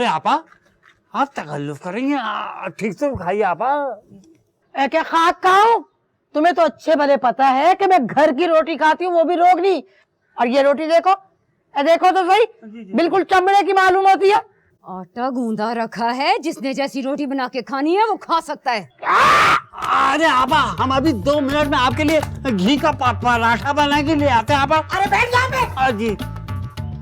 अरे आपा, आप तकल्लुफ करेंगे, ठीक से खाइए आपा। क्या खाक खाऊं? तुम्हें तो अच्छे भले पता है कि मैं घर की रोटी खाती हूँ, वो भी रोगनी। और ये रोटी देखो, देखो तो सही, बिल्कुल चमड़े की मालूम होती है। आटा गूंदा रखा है, जिसने जैसी रोटी बना के खानी है वो खा सकता है। अरे आपा, हम अभी 2 मिनट में आपके लिए घी का पराठा बना के ले आते हैं आपा। अरे बैठ जा पे। जी।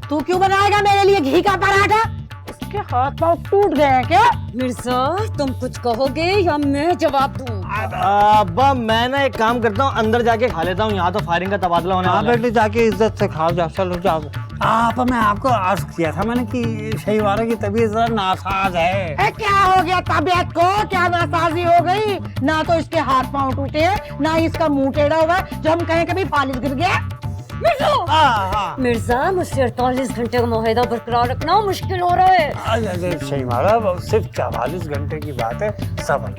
तू क्यों बनाएगा मेरे लिए घी का पराठा? इसके हाथ पाँव टूट गए हैं क्या? मिर्जा, तुम कुछ कहोगे या मैं जवाब दूं? अब्बा मैं ना एक काम करता हूँ, अंदर जाके खा लेता हूँ, यहाँ तो फायरिंग का तबादला होने वाला है। बेटे जाके इज्जत से खाओ, जा चलो जाओ। आप, मैं आपको अर्ज किया था मैंने कि शहीवारा की तबीयत जरा नासाज है। क्या हो गया तबीयत को? क्या नासाजी हो गई? ना तो इसके हाथ पाँव टूटे हैं, ना इसका मुंह टेढ़ा हुआ है जो हम कहें कभी फालिज गिर गया। मिर्जा, मुझसे 48 घंटे का मुआहदा बरकरार रखना मुश्किल हो रहा है। शहीवारा सिर्फ 44 घंटे की बात है, सब्र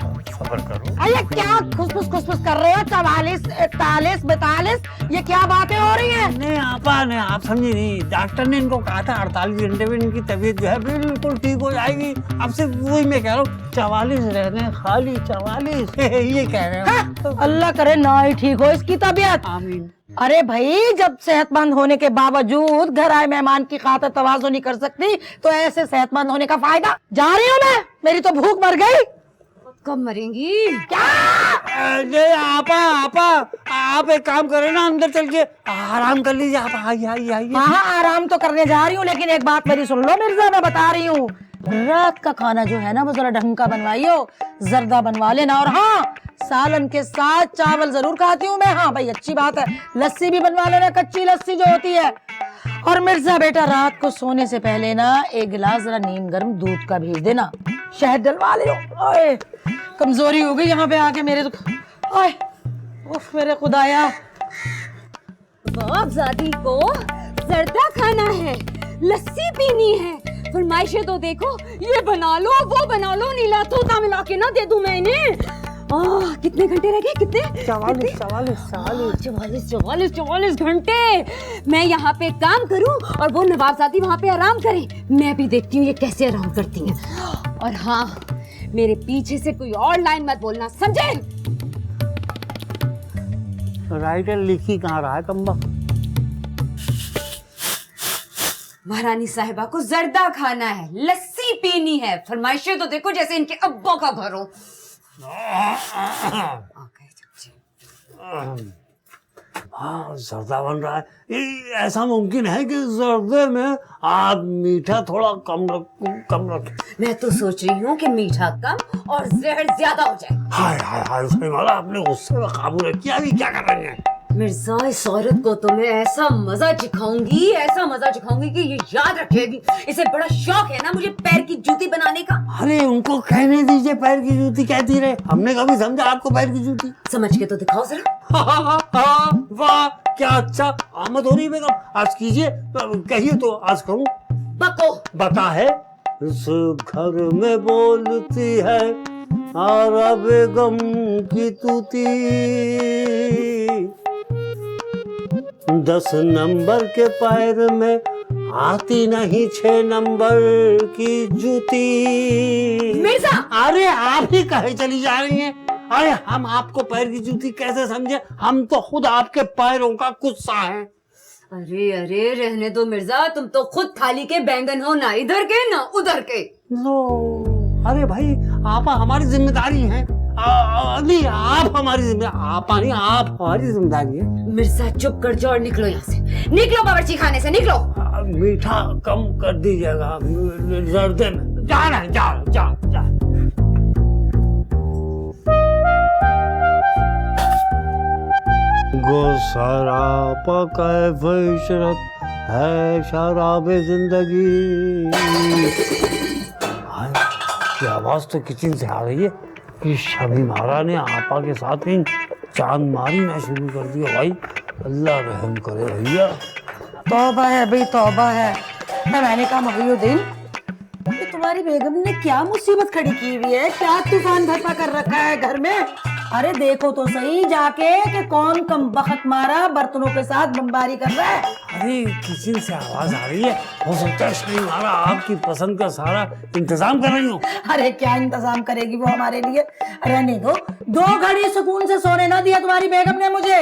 करो। अरे क्या खुसफुस कर रहे हो? 44, 41, 42, ये क्या बातें हो रही हैं? नहीं आपा, नहीं आप समझे नहीं, डॉक्टर ने इनको कहा था 48 घंटे में इनकी तबीयत जो है बिल्कुल ठीक हो जाएगी। अब सिर्फ वही मैं कह रहा हूँ, 44 रहने, खाली 44 ये कह रहे हैं। अल्लाह करे ना ही ठीक हो इसकी तबीयत। आमीन। अरे भाई, जब सेहतमंद होने के बावजूद घर आए मेहमान की खातिर तवाज़ो नहीं कर सकती, तो ऐसे सेहतमंद होने का फायदा? जा रही हूँ मैं, मेरी तो भूख मर गई। कब मरेंगी? क्या? अरे आपा, आप एक काम करें ना, अंदर चल के आराम कर लीजिए। आप आइए। हाँ, आराम तो करने जा रही हूँ, लेकिन एक बात मेरी सुन लो मिर्जा, मैं बता रही हूँ, रात का खाना जो है ना वो जरा ढंग का बनवाइयो, जर्दा बनवा लेना। और हाँ, सालन के साथ चावल जरूर खाती हूँ मैं। हाँ भाई, अच्छी बात है, लस्सी भी बनवा लेना, कच्ची लस्सी जो होती है। और मिर्जा बेटा, रात को सोने से पहले ना 1 गिलास जरा नीम गर्म दूध का भेज देना, शहद डलवा लियो। ओए, कमजोरी हो गई यहाँ पे आके मेरे तो। ओए, उफ मेरे खुदाया। बापजादी को जर्दा खाना है, लस्सी पीनी है, फरमाइशें तो देखो, ये बना लो वो बना लो, नीला तोता मिला के ना दे दूं मैं इन्हें। कितने घंटे रह गए? कितने? 44 घंटे मैं यहाँ पे काम करूं और वो नवाबजादी वहाँ पे आराम करें। मैं भी देखती हूँ ये कैसे आराम करती हैं। और हाँ, मेरे पीछे से कोई और लाइन मत बोलना, समझे? राइटर लिखी कहाँ रहा है कम्बख्त। महारानी साहिबा को जर्दा खाना है, लस्सी पीनी है, फरमाइशें तो देखो जैसे इनके अब्बा का घर हो। हाँ, जर्दा बन रहा है। ये ऐसा मुमकिन है कि जर्दे में आप मीठा थोड़ा कम रखें। मैं तो सोच रही हूँ कि मीठा कम और जहर ज्यादा हो जाए। हाय शहीवारा, आपने गुस्से में काबू रखिए। अभी क्या कर रहे हैं? मिर्जा, इस औरत को तो मैं ऐसा मजा चिखाऊंगी कि ये याद रखेगी। इसे बड़ा शौक है ना मुझे पैर की जूती बनाने का। अरे उनको कहने दीजिए, पैर की जूती कहती रहे, हमने कभी समझा आपको पैर की जूती? समझ के तो दिखाओ जरा। वाह, क्या अच्छा आमद हो रही है बेगम, आज कीजिए, कहिए तो आज करूं। बको बता है, इस घर में बोलती है आरा बेगम की तूती, 10 नंबर के पैर में आती नहीं 6 नंबर की जूती। मिर्जा! अरे आप ही कहे चली जा रही हैं। अरे हम आपको पैर की जूती कैसे समझे? हम तो खुद आपके पैरों का गुस्सा है। अरे रहने दो मिर्जा, तुम तो खुद थाली के बैंगन हो, ना इधर के ना उधर के। लो, अरे भाई, आप हमारी जिम्मेदारी है। नहीं, आप हमारी जिम्मेदारी है। मिर्जा चुप कर जाओ और निकलो यहाँ से, निकलो बावर्ची खाने से, निकलो। मीठा कम कर दीजिएगा जर्दे में। जाओ। गुस्सारा कैफ इशरत है शराब जिंदगी। की आवाज तो किचन से आ रही है कि शमीमारा ने आपा के साथ ही चांद मारी ना शुरू कर दिया। भाई अल्लाह रहम करे भैया। तौबा है भाई, तौबा है। मैंने कहा मगीउद्दीन, तुम्हारी बेगम ने क्या मुसीबत खड़ी की हुई है? क्या तूफान भरपा कर रखा है घर में? अरे देखो तो सही जाके कि कौन कम बखत मारा बर्तनों के साथ बमबारी कर रहा है। अरे किचन से आवाज आ रही है, हो सकता है शनि मारा आपकी पसंद का सारा इंतजाम कर रही हूँ। अरे क्या इंतजाम करेगी वो हमारे लिए, रहने दो। 2 घड़ी सुकून से सोने ना दिया तुम्हारी बेगम ने मुझे।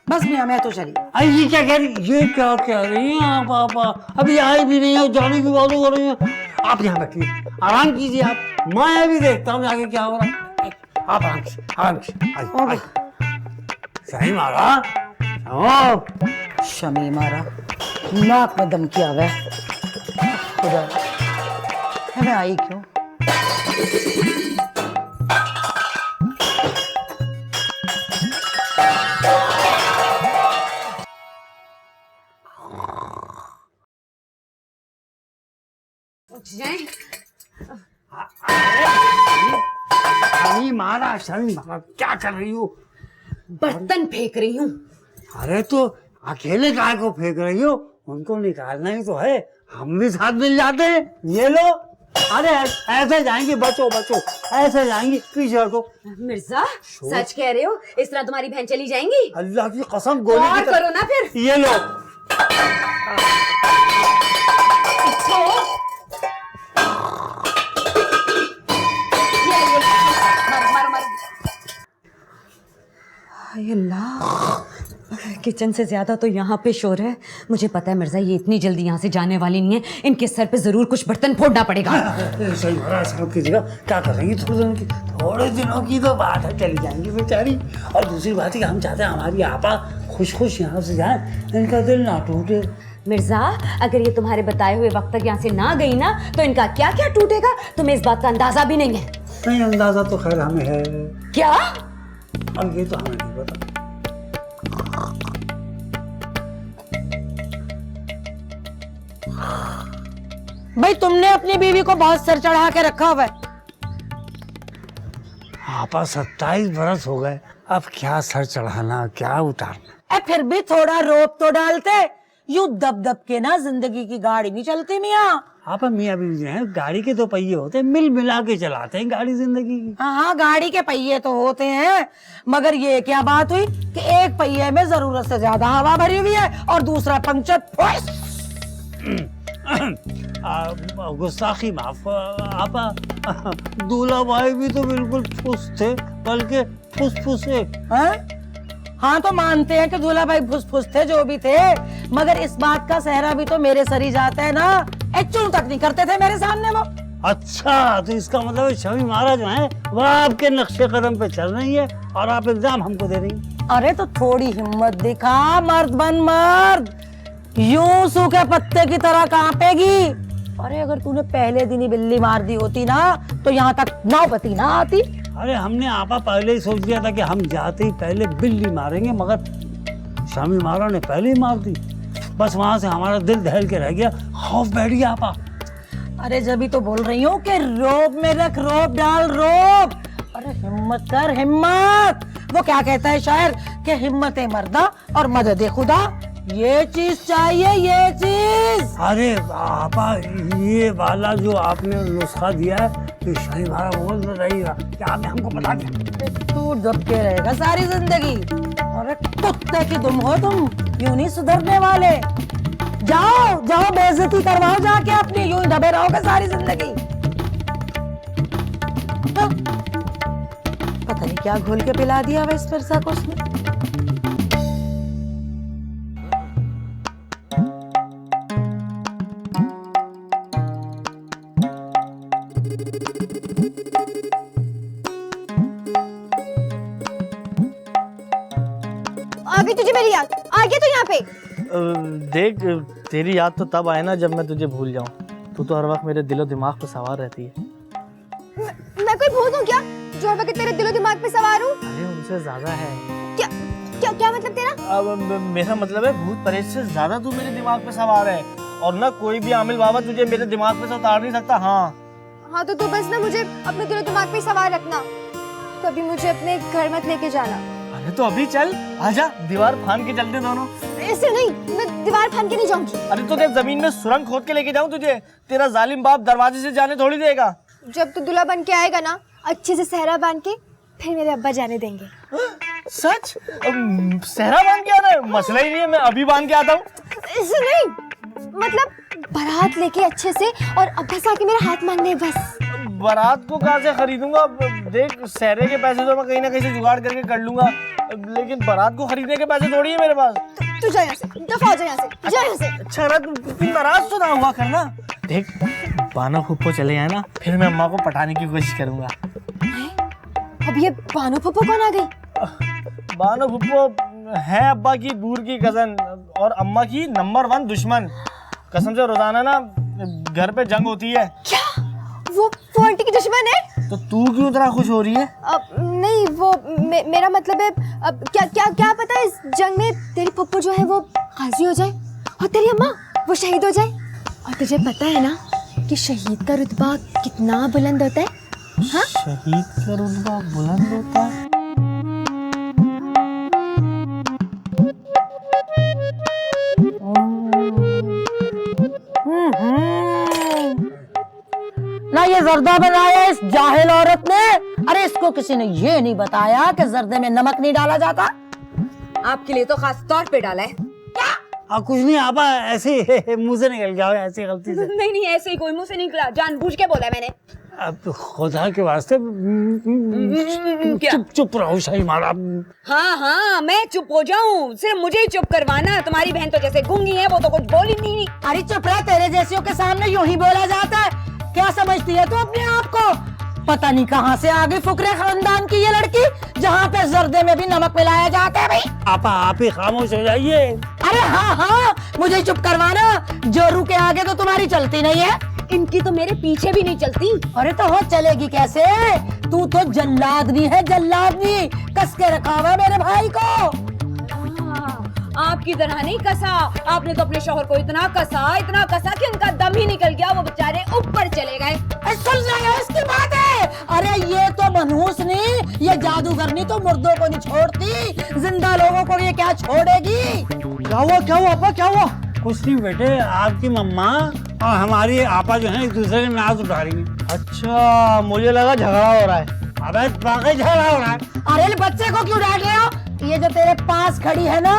बस मियां मैं तो चली। अरे ये क्या कह रही, ये क्या कह रही हैं आप? अभी आई भी नहीं हो, जाने की बात कर रही हैं। आप यहाँ बैठिए, आराम कीजिए आप, मैं भी देखता हूँ आगे क्या हो रहा है। आप आराम से, आराम से। आइए, आइए। सही मारा शमी मारा, नाक में दम किया हुआ है। खुदा, मैं आई क्यों? उठ जाए। शनि मारा, शनि मारा, क्या कर रही हो? बर्तन फेंक रही हूँ। अरे तो अकेले काय को फेंक रही हो? उनको निकालना ही तो है, हम भी साथ मिल जाते हैं। ये लो। अरे ऐसे जाएंगी, बचो बचो, ऐसे जाएंगी, पीछे हटो। मिर्जा सच कह रहे हो? इस तरह तुम्हारी बहन चली जाएंगी? अल्लाह की कसम, गोली और की करो ना फिर। ये लो। किचन से ज्यादा तो यहाँ पे शोर है। मुझे पता है मिर्जा ये इतनी जल्दी यहाँ से जाने वाली नहीं है, इनके सर पे जरूर कुछ बर्तन फोड़ना पड़ेगा। सही भरा सब की जगह क्या करेंगी? थोड़े दिनों की तो बात है, चली जाएंगी बेचारी। और दूसरी बात है कि हम चाहते हैं हमारी आपा खुश खुश यहाँ से जाए, इनका दिल ना टूटे। मिर्जा अगर ये तुम्हारे बताए हुए वक्त तक यहाँ से ना गई ना तो इनका क्या क्या टूटेगा, तुम्हें इस बात का अंदाजा भी नहीं है। नहीं, अंदाजा तो खैर हमें है। क्या? अब ये तो हमें नहीं पता। भाई तुमने अपनी बीवी को बहुत सर चढ़ा के रखा हुआ है। आपा 27 बरस हो गए, अब क्या सर चढ़ाना, क्या उतारना। फिर भी थोड़ा रोप तो डालते, यूं दब दब के ना जिंदगी की गाड़ी नहीं चलती मियाँ। आपा मियाँ बीवी हैं, गाड़ी के 2 पहिए होते हैं, मिल मिला के चलाते हैं गाड़ी जिंदगी की। हाँ गाड़ी के पहिए तो होते हैं, मगर ये क्या बात हुई कि एक पहिए में जरूरत से ज्यादा हवा भरी हुई है और दूसरा पंक्चर फुस। गुस्ताखी माफ आपा, दूल्हा भाई भी तो बिल्कुल फुस थे, बल्कि फुसफुसे। हाँ तो मानते हैं कि दूल्हा भाई फुसफुस थे, जो भी थे, मगर इस बात का सहरा भी तो मेरे सर ही जाता है ना। चुन तक नहीं करते थे मेरे सामने वो। अच्छा, तो इसका मतलब शमी महाराज जो है वह आपके नक्शे कदम पे चल रही है और आप इल्जाम हमको दे रही हैं। अरे तो थोड़ी हिम्मत दिखा, मर्द बन मर्द, यूं सूखे पत्ते की तरह कांपेगी। अरे अगर तूने पहले दिन ही बिल्ली मार दी होती ना तो यहाँ तक नौबती ना आती। अरे हमने आपा पहले ही सोच लिया था कि हम जाते ही पहले बिल्ली मारेंगे, मगर शमी महाराज ने पहले ही मार दी। बस वहां से हमारा दिल दहल के रह गया, खौफ बैठ गया आपा। अरे जब ही तो बोल रही हूँ कि रोब में रख, रोब डाल, रोब। अरे हिम्मत कर, हिम्मत। वो क्या कहता है शायर कि हिम्मत मर्दा और मदद खुदा, ये चीज चाहिए, ये चीज। अरे आपा, ये वाला जो आपने नुस्खा दिया है तो शमी महाराज बोल रहेगा कि आपने हमको बता दिया। तू दब के रहेगा सारी जिंदगी। अरे कुत्ते की दुम हो तुम, यूं नहीं सुधरने वाले। जाओ जाओ बेइज्जती करवाओ जाके अपनी, यूं ही दबे रहोगे सारी जिंदगी। पता नहीं क्या घोल के पिला दिया वह इस मिर्जा को उसने। आ गई तुझे मेरी याद, आ गया तो यहाँ पे। देख, तेरी याद तो तब आए ना जब मैं तुझे भूल जाऊं। तू तो हर वक्त मेरे दिलो दिमाग पे सवार रहती है। मैं कोई भूत हूँ क्या जो हर वक्त तेरे दिलो दिमाग पे सवार हूँ? अरे उनसे ज्यादा है। क्या क्या क्या मतलब तेरा? अब मेरा मतलब है भूत परेश से ज्यादा तू मेरे दिमाग पे सवार है, और ना कोई भी आमिल बाबा तुझे मेरे दिमाग पे से उतार नहीं सकता। हाँ तो तू बस ना मुझे अपने दिलो दिमाग पे सवार रखना, कभी मुझे अपने घर मत लेके जाना। अरे तो अभी चल, आजा, दीवार फान के चलते दोनों। ऐसे नहीं, मैं दीवार फान के नहीं जाऊंगी। अरे तो क्या जमीन में सुरंग खोद के लेके जाऊं तुझे? तेरा जालिम बाप दरवाजे से जाने थोड़ी देगा। जब तू दूल्हा बन के आएगा ना, अच्छे से सहरा बांध के, फिर मेरे अब्बा जाने देंगे। सच? सहरा बांध के आना है? मसला ही नहीं है, मैं अभी बांध के आता हूँ। ऐसे नहीं, मतलब बारात लेके अच्छे से और अब्बा से आके मेरा हाथ मांगने बस। बारात को कहाँ से खरीदूंगा? देख, सहरे के पैसे तो मैं कहीं ना कहीं से जुगाड़ करके कर लूंगा, लेकिन बारात को खरीदने के पैसे थोड़ी है मेरे पास। तू जा यहाँ से, दफा हो जा यहाँ से, जा यहाँ से। अच्छा रहा, तुम नाराज तो ना हुआ करना। देख, बानो फुप्पो चले जाए ना, फिर मैं अम्मा को पटाने की कोशिश करूंगा। अब ये बानो पप्पो कौन आ गई? बानो फुप्पो है अब्बा की दूर की कजन और अम्मा की नंबर 1 दुश्मन। कसम से रोजाना ना घर पे जंग होती है। क्या? वो आंटी की दुश्मन है? तो तू क्यों इतना खुश हो रही है? नहीं, वो मेरा मतलब है, अब क्या पता इस जंग में तेरी पप्पू जो है वो गाजी हो जाए और तेरी अम्मा वो शहीद हो जाए। और तुझे पता है ना कि शहीद का रुतबा कितना बुलंद होता है? हाँ? शहीद का रुतबा बुलंद होता है? ना ये जर्दा बनाया इस जाहिल औरत ने। अरे इसको किसी ने ये नहीं बताया कि जर्दे में नमक नहीं डाला जाता। आपके लिए तो खास तौर पे डाला है। कुछ नहीं आपा, ऐसे मुंह से निकल गया ऐसी गलती से। नहीं ऐसे ही कोई मुंह से निकला, जानबूझ के बोला मैंने। अब खुदा के वास्ते क्या? चुप रहो सही मारा। हाँ मैं चुप हो जाऊं? सिर्फ मुझे ही चुप करवाना? तुम्हारी बहन तो जैसे गूंगी है, वो तो कुछ बोल ही नहीं। अरे चुप रह, तेरे जैसियों के सामने यूं ही बोला जाता है। क्या समझती है तू अपने आप को? पता नहीं कहाँ से आ गई फुकरे खानदान की ये लड़की, जहाँ पे जर्दे में भी नमक मिलाया जाता है। भाई आपा, आप ही खामोश हो जाइए। अरे हाँ, मुझे ही चुप करवाना। जोरू के आगे तो तुम्हारी चलती नहीं है। इनकी तो मेरे पीछे भी नहीं चलती। अरे तो हो चलेगी कैसे? तू तो जल्लादनी है, जल्लादनी। कस के रखा हुआ है मेरे भाई को। आपकी तरह नहीं कसा, आपने तो अपने शौहर को इतना कसा कि उनका दम ही निकल गया, वो बेचारे ऊपर चले गए। सुन रहे हो इसकी बात है? अरे ये तो मनहूस नहीं, ये जादूगरनी तो मुर्दों को नहीं छोड़ती, जिंदा लोगों को ये क्या छोड़ेगी? क्या हुआ आपा, क्या हुआ? कुछ नहीं बेटे, आपकी मम्मा और हमारी आपा जो है एक दूसरे के नाज उठा रही है। अच्छा, मुझे लगा झगड़ा हो रहा है। अबे वाकई झगड़ा हो रहा है। अरे बच्चे को क्यों डांट रहे हो? ये जो तेरे पास खड़ी है ना,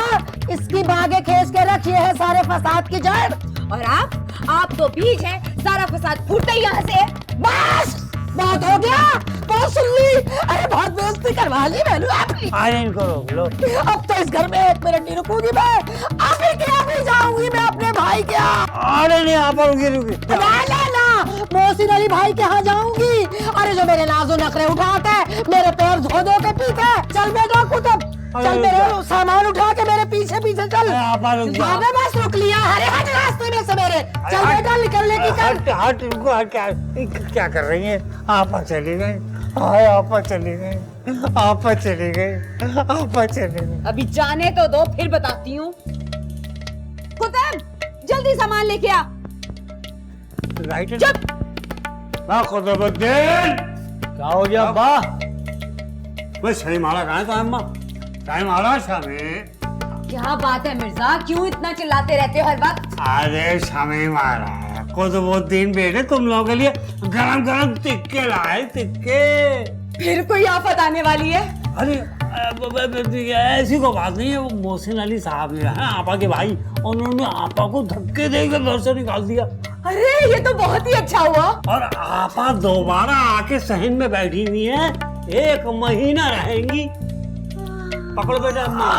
इसकी बागे खींच के रखी है सारे फसाद की जड़। और आप तो बीज है, सारा फसाद फूटता ही यहाँ से। बस बात हो गया, बहुत सुन ली। अरे बहुत बेइज्जती करवा ली मैंने आपकी। अरे इनको रोक लो। अब तो इस घर में 1 मिनट नहीं रुकूंगी मैं। अभी क्या भी जाऊंगी मैं अपने भाई के यहाँ। अरे नहीं आपा, रुकी। ना मोहसिन अली भाई के यहाँ जाऊंगी। अरे जो मेरे नाजो नखरे उठाते हैं, मेरे पैर धो के पीते हैं। चल बेटा कुतुब, चल मेरे सामान उठा के मेरे पीछे चल। आपा रुक जा। मैंने बस रुक लिया। अरे हट रास्ते में से मेरे। चल बेटा निकलने की चल। हट इनको, क्या कर रही है? आपा चली गई। हाय आपा चली गई, आपा चली गई, आपा चली गई। अभी जाने तो दो, फिर बताती हूँ। कुतुब, जल्दी सामान लेके आ। राइट चुप। खुदाबद्दीन, क्या हो गया अब्बा? बस सही मारा कहाँ था अम्मा? टाइम आ रहा शामी। क्या बात है मिर्जा, क्यों इतना चिल्लाते रहते हो हर वक्त? अरे शामी मारा खुदाबद्दीन बेटे, तुम लोगों के लिए गरम टिक्के लाए, टिक्के। फिर कोई आफत आने वाली है? अरे ऐसी कोई बात नहीं है। वो मोहसिन अली साहब ने है आपा के भाई, उन्होंने आपा को धक्के देकर घर से निकाल दिया। अरे ये तो बहुत ही अच्छा हुआ। और आपा दोबारा आके सहन में बैठी हुई है, 1 महीना रहेंगी। पकड़ो बेटा अम्मा।